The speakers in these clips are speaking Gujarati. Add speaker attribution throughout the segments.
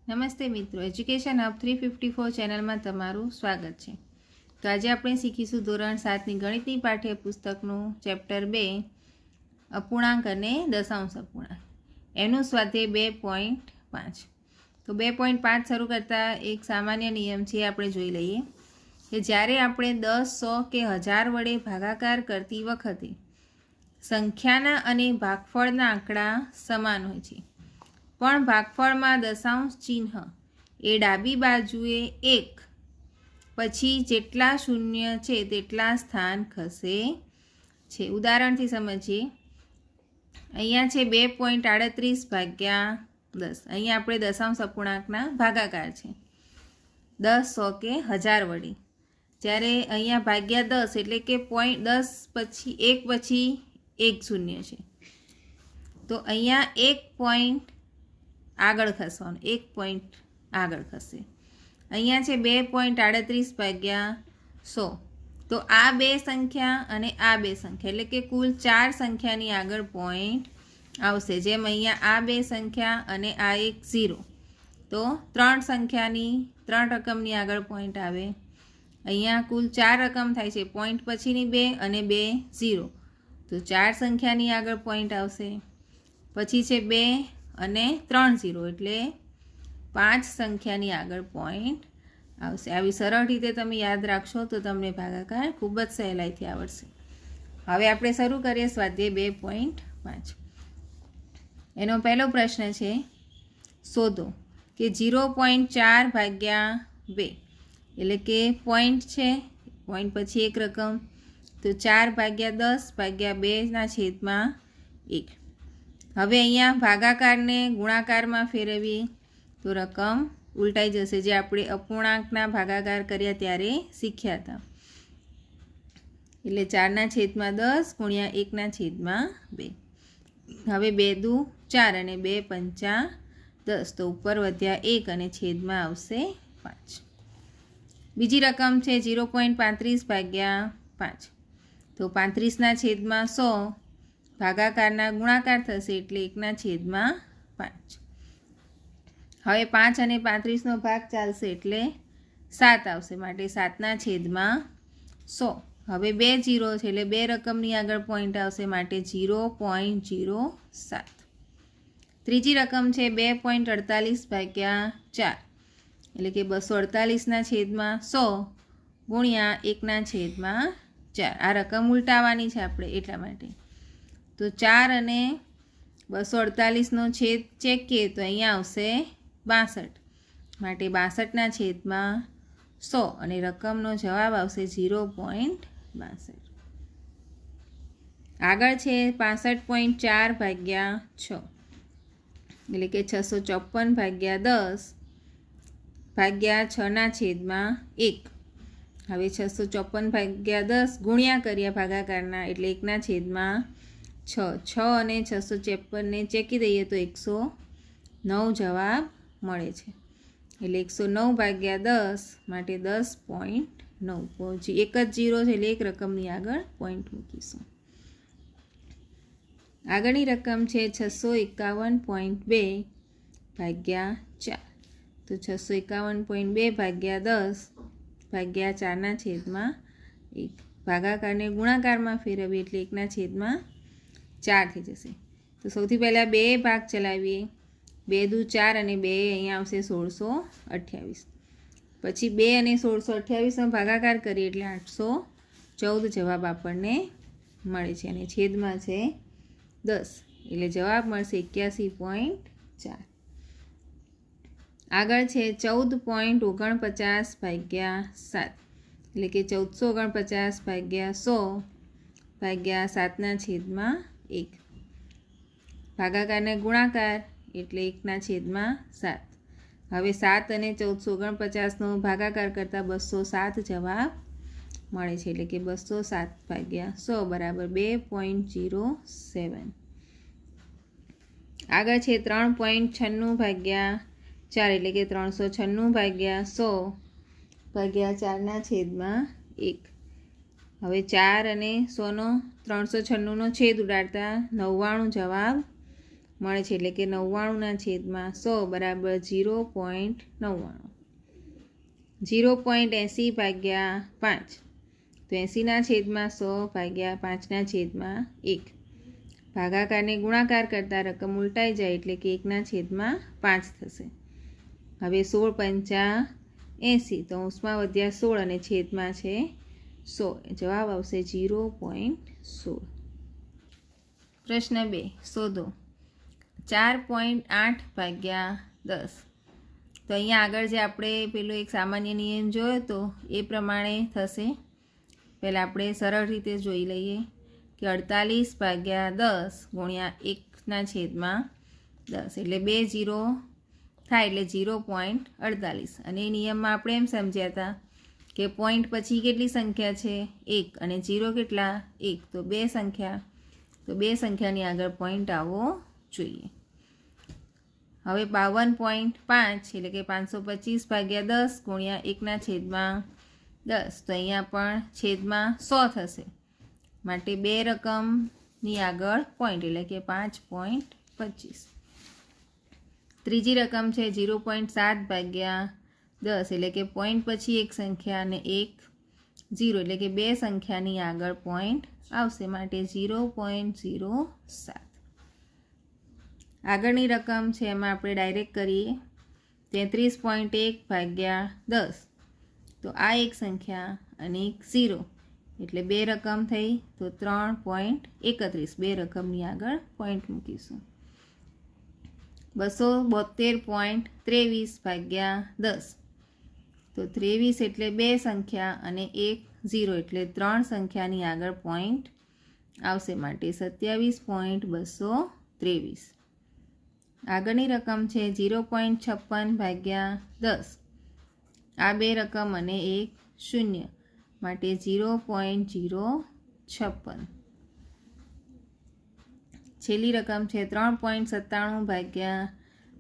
Speaker 1: નમસ્તે મિત્રો, એજ્યુકેશન હબ 354 ચેનલમાં તમારું સ્વાગત છે। તો આજે આપણે શીખીશું ધોરણ 7ની ગણિતની પાઠ્યપુસ્તકનું ચેપ્ટર 2 અપૂર્ણાંક અને દશાંશ અપૂર્ણાંક, એનું સ્વાધ્યાય 2.5। તો 2.5 શરૂ કરતાં એક સામાન્ય નિયમ છે, આપણે જોઈ લઈએ કે જ્યારે આપણે 10, 100 કે 1000 વડે ભાગાકાર કરતી વખતે સંખ્યાના અને ભાગફળના આંકડા સમાન હોય છે, પણ ભાગફળમાં દશાંશ ચિહ્ન એ ડાબી બાજુએ 1 પછી જેટલા શૂન્ય છે તેટલા સ્થાન ખસે છે। ઉદાહરણથી સમજીએ। અહીંયા છે 2.38 ભાગ્યા 10। અહીંયા આપણે દશાંશ અપૂર્ણાંકના ભાગાકાર છે 10, 100 કે 1000 વડે, જ્યારે અહીંયા ભાગ્યા 10 એટલે કે 10 પછી 1 પછી 1 શૂન્ય છે, તો અહીંયા 1 પોઈન્ટ આગળ ખસવાનું, 1 પોઈન્ટ આગળ ખસે। અહીંયા છે 2.38 ભાગ્યા 100, તો આ બે સંખ્યા અને આ બે સંખ્યા એટલે કે કુલ 4 સંખ્યાની આગળ પોઈન્ટ આવશે। જેમ અહીંયા આ બે સંખ્યા અને આ એક 0, તો 3 રકમની આગળ પોઈન્ટ આવે। અહીંયા કુલ 4 રકમ થાય છે, પોઈન્ટ પછીની 2 અને 2 0, તો 4 સંખ્યાની આગળ પોઈન્ટ આવશે। પછી છે 2 અને 3 0 એટલે 5 સંખ્યાની આગળ પોઈન્ટ આવશે। આવી સરળ રીતે તમે યાદ રાખશો તો તમને ભાગાકાર ખૂબ જ સહેલાઈથી આવડશે। હવે આપણે શરૂ કરીએ સ્વાધ્યાય 2.5। એનો પહેલો પ્રશ્ન છે, શોધો કે 0.4 ભાગ્યા 2 એટલે કે પોઈન્ટ છે, પોઈન્ટ પછી એક રકમ, તો 4 ભાગ્યા 10 ભાગ્યા 2 છેદમાં 1। હવે અહીંયા ભાગાકારને ગુણાકારમાં ફેરવીએ તો રકમ ઉલટાઈ જશે, જે આપણે અપૂર્ણાંકના ભાગાકાર કર્યા ત્યારે શીખ્યા હતા। એટલે 4/10 ગુણ્યા 1/2। હવે 2 દુ 4 અને 2 પંચા 10, તો ઉપર વધ્યા 1 અને છેદમાં આવશે 5। બીજી રકમ છે 0.35 ભાગ્યા 5, તો 35/100 ભાગાકારના ગુણાકાર થશે એટલે 1/5। હવે 5 અને 35નો ભાગ ચાલશે એટલે 7 આવશે, માટે 7/100। હવે 2 0 છે એટલે 2 રકમની આગળ પોઈન્ટ આવશે, માટે 0.07। ત્રીજી રકમ છે 2.48 ભાગ્યા 4 એટલે કે 248/100 ગુણ્યા 1/4। આ રકમ ઉલટાવવાની છે આપણે એટલા માટે, તો 4 અને 248નો છેદ ચેકીએ તો અહીંયા આવશે 62, માટે 62/100 અને રકમનો જવાબ આવશે 0.62। આગળ છે 65.4 ભાગ્યા 6 એટલે કે 654 ભાગ્યા 10 ભાગ્યા 6/1। હવે 654 ભાગ્યા 10 ગુણ્યા કર્યા ભાગાકારના એટલે 1/6। 6 અને 654ને ચેકી દઈએ તો 109 જવાબ મળે છે, એટલે 109 ભાગ્યા 10 માટે 10.9। એક જ 0 છે એટલે એક રકમની આગળ પોઈન્ટ મૂકીશું। આગળની રકમ છે 651.2 ભાગ્યા 4, તો 651.2 ભાગ્યા 10 ભાગ્યા 4/1। ભાગાકારને ગુણાકારમાં ફેરવીએ એટલે 1/4 થઈ જશે। તો સૌથી પહેલાં 2 ભાગ ચલાવીએ, 2 દુ 4 અને 2 અહીંયા આવશે 1628। પછી 2 અને 1628નો ભાગાકાર કરીએ એટલે 814 જવાબ આપણને મળે છે, અને છેદમાં છે 10 એટલે જવાબ મળશે 81.4। આગળ છે 14.49 ભાગ્યા 7 એટલે કે 1449 ભાગ્યા 100 ભાગ્યા 7/1। ભાગાકારને ગુણાકાર એટલે 1/7। હવે 7 અને 1449નો ભાગાકાર કરતાં 207 જવાબ મળે છે, એટલે કે 207 ભાગ્યા 100 બરાબર 2.07। આગળ છે 3.96 ભાગ્યા 4 એટલે કે 396 ભાગ્યા 100 ભાગ્યા 4/1। હવે 4 અને 100નો 396નો છેદ ઉડાડતા 99 જવાબ મળે છે, એટલે કે 99/100 બરાબર 0.99. 0.80 ભાગ્યા 5 તો 80/100 ભાગ્યા 5/1. ભાગાકારને ગુણાકાર કરતાં રકમ ઉલટાઈ જાય એટલે કે 1/5 થશે. હવે 16 × 80 તો અંશમાં વધ્યા 16 અને છેદમાં છે 100. જવાબ આવશે 0.16. પ્રશ્ન 2 શોધો 4.8 ભાગ્યા 10. તો અહીંયા આગળ જે આપણે પેલો એક સામાન્ય નિયમ જોયો તો એ પ્રમાણે થશે. પહેલાં આપણે સરળ રીતે જોઈ લઈએ કે 48 ભાગ્યા 10 ગુણ્યા 1/10 એટલે 2 0 થાય એટલે 0.48. અને એ નિયમમાં આપણે એમ સમજ્યા હતા કે પોઈન્ટ પછી કેટલી સંખ્યા છે 1 અને 0 કેટલા 1 તો 2 સંખ્યા, તો 2 સંખ્યાની આગળ પોઈન્ટ આવવો જોઈએ. હવે 52.5 એટલે કે 525 ભાગ્યા 10 ગુણ્યા 1/10 તો અહીંયા પણ છેદમાં 100 થશે, માટે 2 રકમની આગળ પોઈન્ટ એટલે કે 5.25. ત્રીજી રકમ છે 0.7 ભાગ્યા 10 એટલે કે પોઈન્ટ પછી એક સંખ્યા અને 1 0 એટલે કે 2 સંખ્યાની આગળ પોઈન્ટ આવશે, માટે 0.07. આગળની રકમ છે એમાં આપણે ડાયરેક્ટ કરીએ 33.1 ભાગ્યા 10 તો આ એક સંખ્યા અને એક 0 એટલે 2 રકમ થઈ તો 3.31 2 રકમની આગળ પોઈન્ટ મૂકીશું. 272.23 ભાગ્યા 10 તો 23 એટલે 2 સંખ્યા અને એક 0 એટલે 3 સંખ્યાની આગળ પોઈન્ટ આવશે, માટે 27.223. આગળની રકમ છે 0.56 ભાગ્યા 10 આ 2 રકમ અને એક 0 માટે 0.056. છેલ્લી રકમ છે 3.97 ભાગ્યા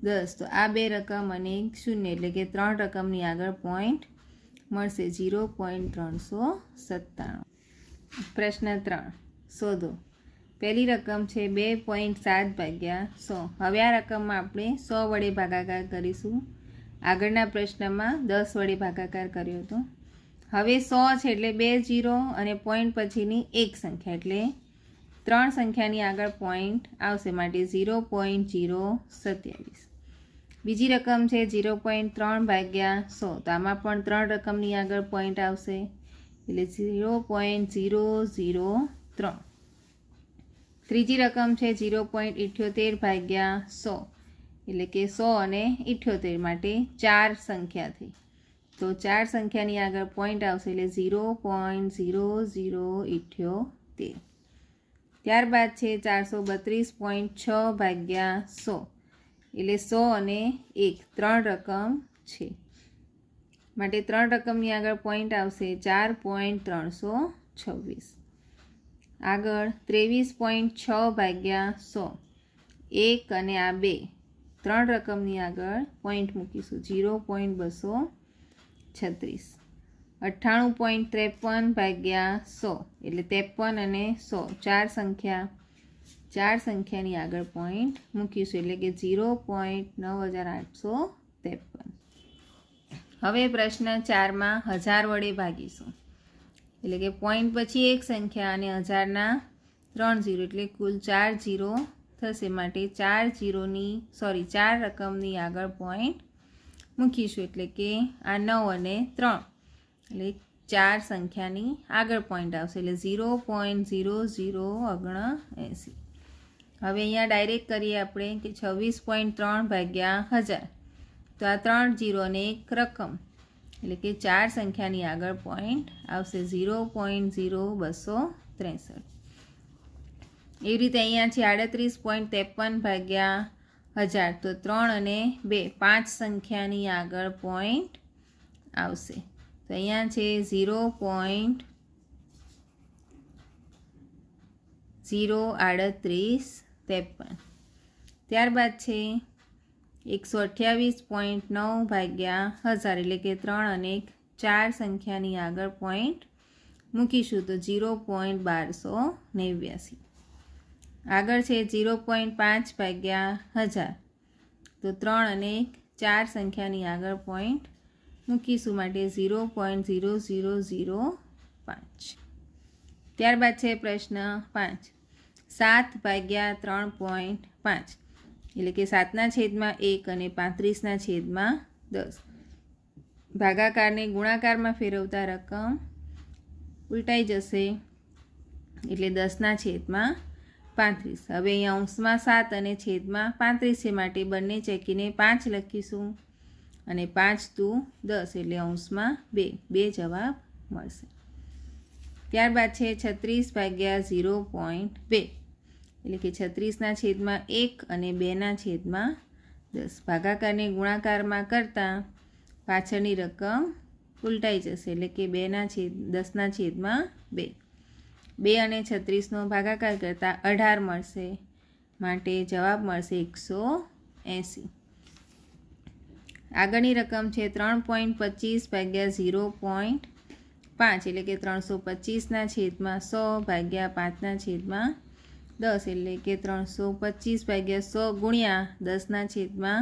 Speaker 1: 10 તો આ 2 રકમ અને એક 0 એટલે કે 3 રકમની આગળ પોઈન્ટ મળશે 0.397. પ્રશ્ન 3 શોધો. પહેલી રકમ છે 2.7 ભાગ્યા 100. હવે આ રકમમાં આપણે 100 વડે ભાગાકાર કરીશું. આગળના પ્રશ્નમાં 10 વડે ભાગાકાર કર્યો હતો. હવે 100 છે એટલે 2 0 અને પોઈન્ટ પછીની એક સંખ્યા એટલે 3 સંખ્યાની આગળ પોઈન્ટ આવશે, માટે 0.027. બીજી રકમ છે 0.3 ભાગ્યા 100 તો આમાં પણ 3 રકમની આગળ પોઈન્ટ આવશે એટલે 0.003. ત્રીજી રકમ છે 0.78 ભાગ્યા 100 એટલે કે 100 અને 78 માટે 4 સંખ્યા થઈ તો 4 સંખ્યાની આગળ પોઈન્ટ આવશે એટલે 0.0078. ત્યારબાદ છે 432.6 ભાગ્યા 100 એટલે 100 અને 1 3 રકમ છે, માટે 3 રકમની આગળ પોઈન્ટ આવશે 4.326. આગળ 23.6 ભાગ્યા 100 1 અને આ 2 3 રકમની આગળ પોઈન્ટ મૂકીશું 0.236. 98.53 ભાગ્યા 100 એટલે 53 અને 100 4 સંખ્યાની આગળ પોઈન્ટ મૂકીશું એટલે કે 0.9853. હવે પ્રશ્ન 4માં 1000 વડે ભાગીશું એટલે કે પોઈન્ટ પછી એક સંખ્યા અને 1000ના 3 0 એટલે કુલ 4 0 થશે, માટે 4 રકમની આગળ પોઈન્ટ મૂકીશું એટલે કે આ 9 અને 3 એટલે 4 સંખ્યાની આગળ પોઈન્ટ આવશે એટલે 0.0079. હવે અહીંયા ડાયરેક્ટ કરીએ આપણે કે 26.3 ભાગ્યા 1000 તો આ 3 0 અને એક રકમ એટલે કે 4 સંખ્યાની આગળ પોઈન્ટ આવશે 0.0263. એવી રીતે અહીંયા છે 38.53 ભાગ્યા 1000 તો 3 અને 2 5 સંખ્યાની આગળ પોઈન્ટ આવશે, તો અહીંયા છે 0.03853. ત્યારબાદ છે 128.9 ભાગ્યા 1000 એટલે કે 3 અને 4 સંખ્યાની આગળ પોઈન્ટ મૂકીશું તો 0.1289. આગળ છે 0.5 ભાગ્યા 1000, તો 3 અને 4 સંખ્યાની આગળ પોઈન્ટ મૂકીશું, માટે 0.0005. ત્યારબાદ છે પ્રશ્ન 5, 7 ભાગ્યા 3.5, એટલે કે 7ના છેદમાં 1 અને 35ના છેદમાં 10. ભાગાકારને ગુણાકારમાં ફેરવતા રકમ ઉલટાઈ જશે, એટલે 10ના છેદમાં 35. હવે અહીંયા અંશમાં 7 અને છેદમાં 35 છે, માટે બંને ચેકીને 5 લખીશું અને 5 દુ 10, એટલે અંશમાં 2 જવાબ મળશે. ત્યારબાદ છે 36 ભાગ્યા 0.2, એટલે કે 36ના છેદમાં 1 અને 2ના છેદમાં 10. ભાગાકારને ગુણાકારમાં કરતાં પાછળની રકમ ઉલટાઈ જશે, એટલે કે 10ના છેદમાં 2. 2 અને 36નો ભાગાકાર કરતાં 18 મળશે, માટે જવાબ મળશે 180. આગળની રકમ છે 3.25 ભાગ્યા 0.5, એટલે કે 325ના છેદમાં 100 ભાગ્યા 5ના છેદમાં 10, એટલે કે 325 ભાગ્યા 100 ગુણ્યા 10ના છેદમાં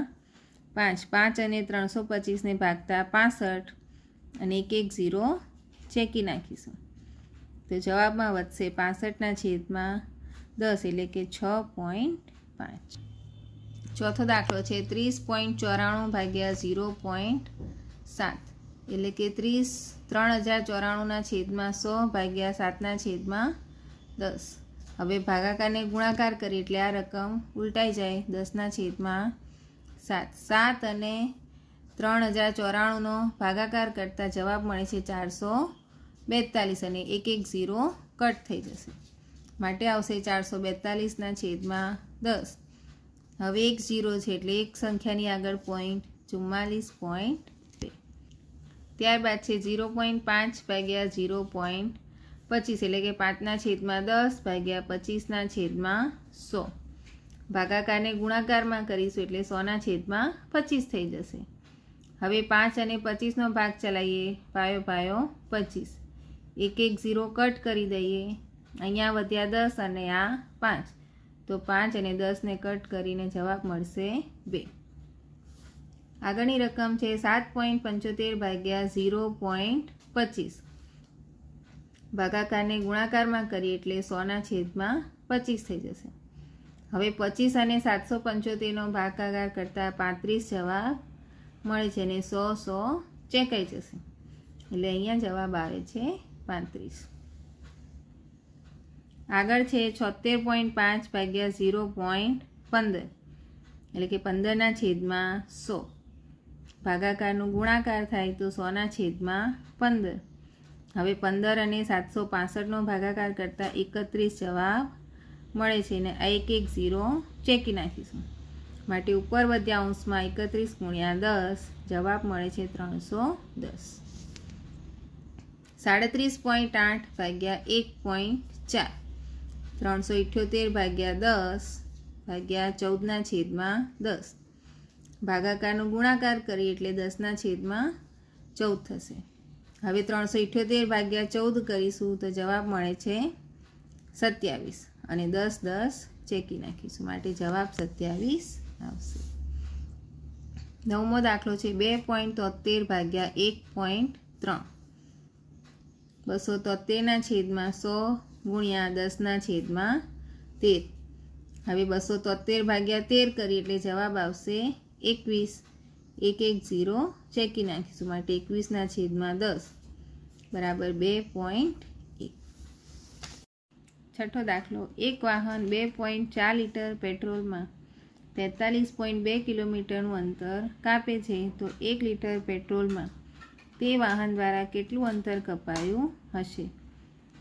Speaker 1: 5. 5 અને 325ને ભાગતા 65 અને 1 0 ચેકી નાખીશું, તો જવાબમાં વધશે 65ના છેદમાં 10, એટલે કે 6.5. ચોથો દાખલો છે 30.94 ભાગ્યા 0.7, એટલે કે 3094ના છેદમાં 100 ભાગ્યા 7ના છેદમાં 10. હવે ભાગાકારને ગુણાકાર કરીએ એટલે આ રકમ ઉલટાઈ જાય, 10ના છેદમાં 7. 7 અને 3094નો ભાગાકાર કરતાં જવાબ મળે છે 442 અને 1 0 કટ થઈ જશે, માટે આવશે 442ના છેદમાં 10. હવે 1 0 છે, એટલે એક સંખ્યાની આગળ પોઈન્ટ 44.2. ત્યારબાદ છે 0.5 ભાગ્યા 0.25, એટલે કે 5ના છેદમાં 10 ભાગ્યા 25ના છેદમાં 100. ભાગાકારને ગુણાકારમાં કરીશું એટલે 100ના છેદમાં 25 થઈ જશે. હવે 5 અને 25નો ભાગ ચલાવીએ, પાયો પાયો 25, 1 0 કટ કરી દઈએ, અહીંયા વધ્યા 10 અને આ 5, તો 5 અને 10ને કટ કરીને જવાબ મળશે 2. આગળની રકમ છે 7.75 ભાગ્યા 0.25. ભાગાકારને ગુણાકારમાં કરીએ એટલે 100ના છેદમાં 25 થઈ જશે. હવે 25 અને 775નો ભાગાકાર કરતાં 35 જવાબ મળે છે, અને 100 ચેકાઈ જશે, એટલે અહીંયા જવાબ આવે છે 35. આગળ છે 76.5 ભાગ્યા 0.15, એટલે કે 15ના છેદમાં 100. ભાગાકારનો ગુણાકાર થાય તો 100ના છેદમાં 15. હવે 15 અને 765નો ભાગાકાર કરતાં 31 જવાબ મળે છે, અને આ 1 0 ચેકી નાખીશું, માટે ઉપર વધ્યા અંશમાં 31 ગુણ્યા 10, જવાબ મળે છે 310. 37.8 ભાગ્યા 1.4, 378 ભાગ્યા 10 ભાગ્યા 14ના છેદમાં 10. ભાગાકારનો ગુણાકાર કરીએ એટલે 10ના છેદમાં 14 થશે. હવે 378 ભાગ્યા 14 કરીશું તો જવાબ મળે છે 27, અને 10 ચેકી નાખીશું, માટે જવાબ 27 આવશે. 9મો દાખલો છે 2.73 ભાગ્યા 1.3, 273ના છેદમાં 100 ગુણ્યા 10ના છેદમાં 13. હવે 273 ભાગ્યા 13 કરીએ એટલે જવાબ આવશે 21, 1 0 ચેકી નાખીશું, માટે 21ના છેદમાં 10 બરાબર 2.1. છઠ્ઠો દાખલો, એક વાહન 2.4 લીટર પેટ્રોલમાં 43.2 કિલોમીટરનું અંતર કાપે છે, તો 1 લીટર પેટ્રોલમાં તે વાહન દ્વારા કેટલું અંતર કપાયું હશે?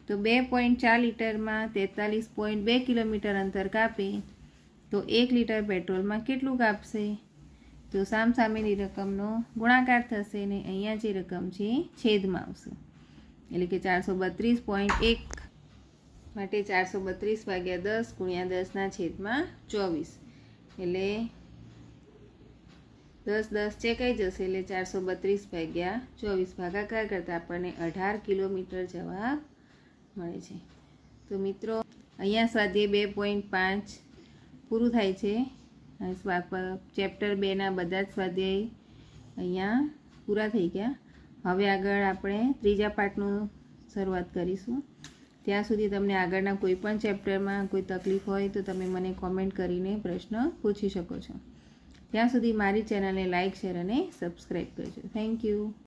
Speaker 1: તો 2.4 લીટરમાં 43.2 કિલોમીટર અંતર કાપે તો 1 લીટર પેટ્રોલમાં કેટલું કાપશે? તો સામસામેની રકમનો ગુણાકાર થશે ને અહીંયા જે રકમ છે છેદમાં આવશે, એટલે કે 432.1, માટે 432 ભાગ્યા 10 ગુણ્યા 10ના છેદમાં 24, એટલે 10 ચેકાઈ જશે, એટલે 432 ભાગ્યા 24 ભાગાકાર કરતાં આપણને 18 કિલોમીટર જવાબ મળે છે. તો મિત્રો, અહીંયા સ્વાધ્યાય 2.5 પૂરું થાય છે. ચેપ્ટર 2ના બધા જ સ્વાધ્યાય અહીંયા પૂરા થઈ ગયા. હવે આગળ આપણે ત્રીજા પાઠનું શરૂઆત કરીશું. ત્યાં સુધી તમને આગળના કોઈ પણ ચેપ્ટરમાં કોઈ તકલીફ હોય તો તમે મને કોમેન્ટ કરીને પ્રશ્ન પૂછી શકો છો. ત્યાં સુધી મારી ચેનલને લાઇક, શેર અને સબસ્ક્રાઈબ કરજો. Thank you.